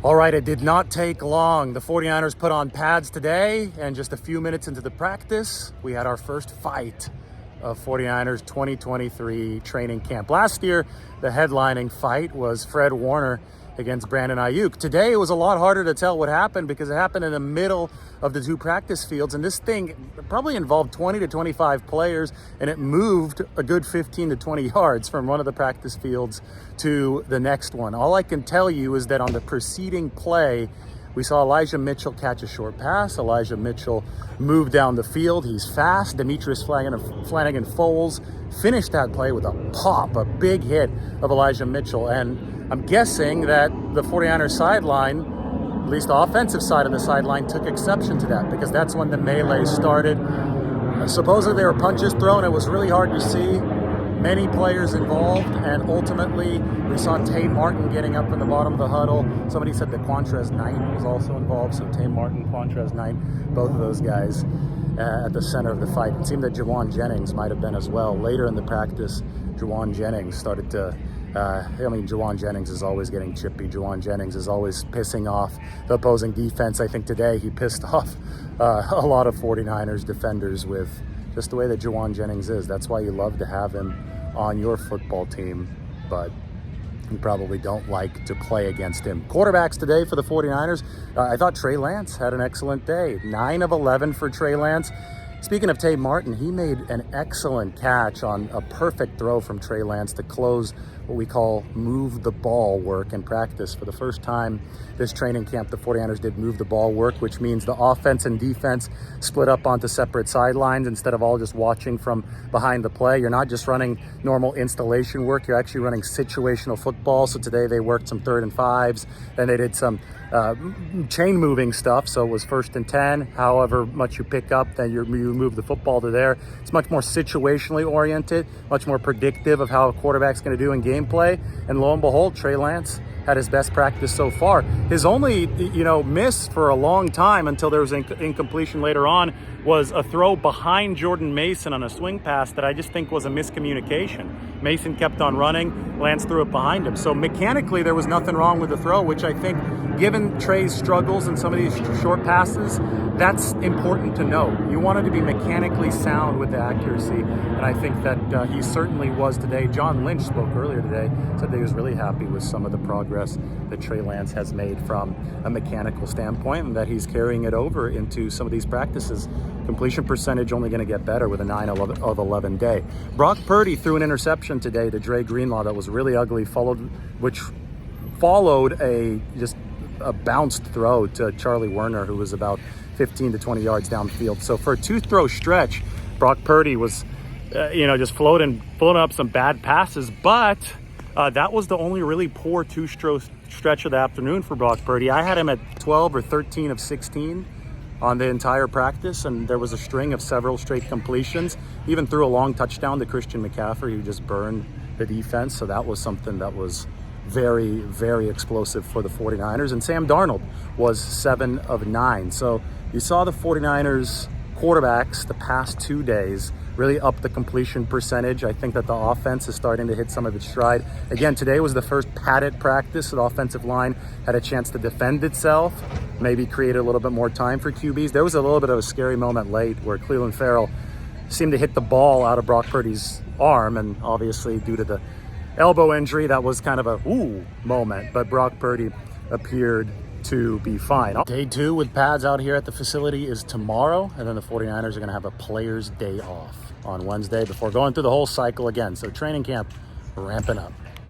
All right, it did not take long. The 49ers put on pads today, and just a few minutes into the practice, we had our first fight of 49ers 2023 training camp. Last year, the headlining fight was Fred Warner against Brandon Ayuk. Today, it was a lot harder to tell what happened because it happened in the middle of the two practice fields, and this thing probably involved 20 to 25 players, and it moved a good 15 to 20 yards from one of the practice fields to the next one. All I can tell you is that on the preceding play, we saw Elijah Mitchell catch a short pass. Elijah Mitchell moved down the field. He's fast. Demetrius Flanagan-Foles finished that play with a pop, a big hit of Elijah Mitchell. And I'm guessing that the 49ers sideline, at least the offensive side of the sideline, took exception to that because that's when the melee started. Supposedly there were punches thrown. It was really hard to see. Many players involved, and ultimately we saw Tay Martin getting up in the bottom of the huddle. Somebody said that Quantrez Knight was also involved, so Tay Martin, Quantrez Knight, both of those guys at the center of the fight. It seemed that Juwan Jennings might have been as well. Later in the practice, Juwan Jennings started to Juwan Jennings is always getting chippy. Juwan Jennings is always pissing off the opposing defense. I think today he pissed off a lot of 49ers defenders with just the way that Juwan Jennings is. That's why you love to have him on your football team, but you probably don't like to play against him. Quarterbacks today for the 49ers. I thought Trey Lance had an excellent day. 9 of 11 for Trey Lance. Speaking of Tay Martin, he made an excellent catch on a perfect throw from Trey Lance to close what we call move the ball work in practice. For the first time this training camp, the 49ers did move the ball work, which means the offense and defense split up onto separate sidelines instead of all just watching from behind the play. You're not just running normal installation work, you're actually running situational football. So today they worked some 3rd and 5s, then they did some chain moving stuff. So it was 1st and 10, however much you pick up, then you move the football to there. It's much more situationally oriented, much more predictive of how a quarterback's going to do in gameplay. And lo and behold, Trey Lance had his best practice so far. His only, miss for a long time until there was an incompletion later on was a throw behind Jordan Mason on a swing pass that I just think was a miscommunication. Mason kept on running, Lance threw it behind him. So mechanically, there was nothing wrong with the throw, which I think, given Trey's struggles and some of these short passes, that's important to know. You wanted to be mechanically sound with the accuracy, and I think that he certainly was today. John Lynch spoke earlier today, said that he was really happy with some of the progress that Trey Lance has made from a mechanical standpoint, and that he's carrying it over into some of these practices. Completion percentage only going to get better with a 9 of 11 day. Brock Purdy threw an interception today to Dre Greenlaw that was really ugly, which followed a bounced throw to Charlie Werner, who was about 15 to 20 yards downfield. So for a 2-throw stretch, Brock Purdy was, just floating up some bad passes, but that was the only really poor 2-throw stretch of the afternoon for Brock Purdy. I had him at 12 or 13 of 16 on the entire practice, and there was a string of several straight completions. Even threw a long touchdown to Christian McCaffrey, who just burned the defense. So that was something that was very, very explosive for the 49ers. And Sam Darnold was 7 of 9. So you saw the 49ers quarterbacks the past 2 days really up the completion percentage. I think that the offense is starting to hit some of its stride. Again, today was the first padded practice. So the offensive line had a chance to defend itself, maybe create a little bit more time for QBs. There was a little bit of a scary moment late where Cleveland Farrell seemed to hit the ball out of Brock Purdy's arm, and obviously due to the elbow injury, that was kind of a ooh moment, but Brock Purdy appeared to be fine. Day 2 with pads out here at the facility is tomorrow, and then the 49ers are going to have a player's day off on Wednesday before going through the whole cycle again. So training camp ramping up.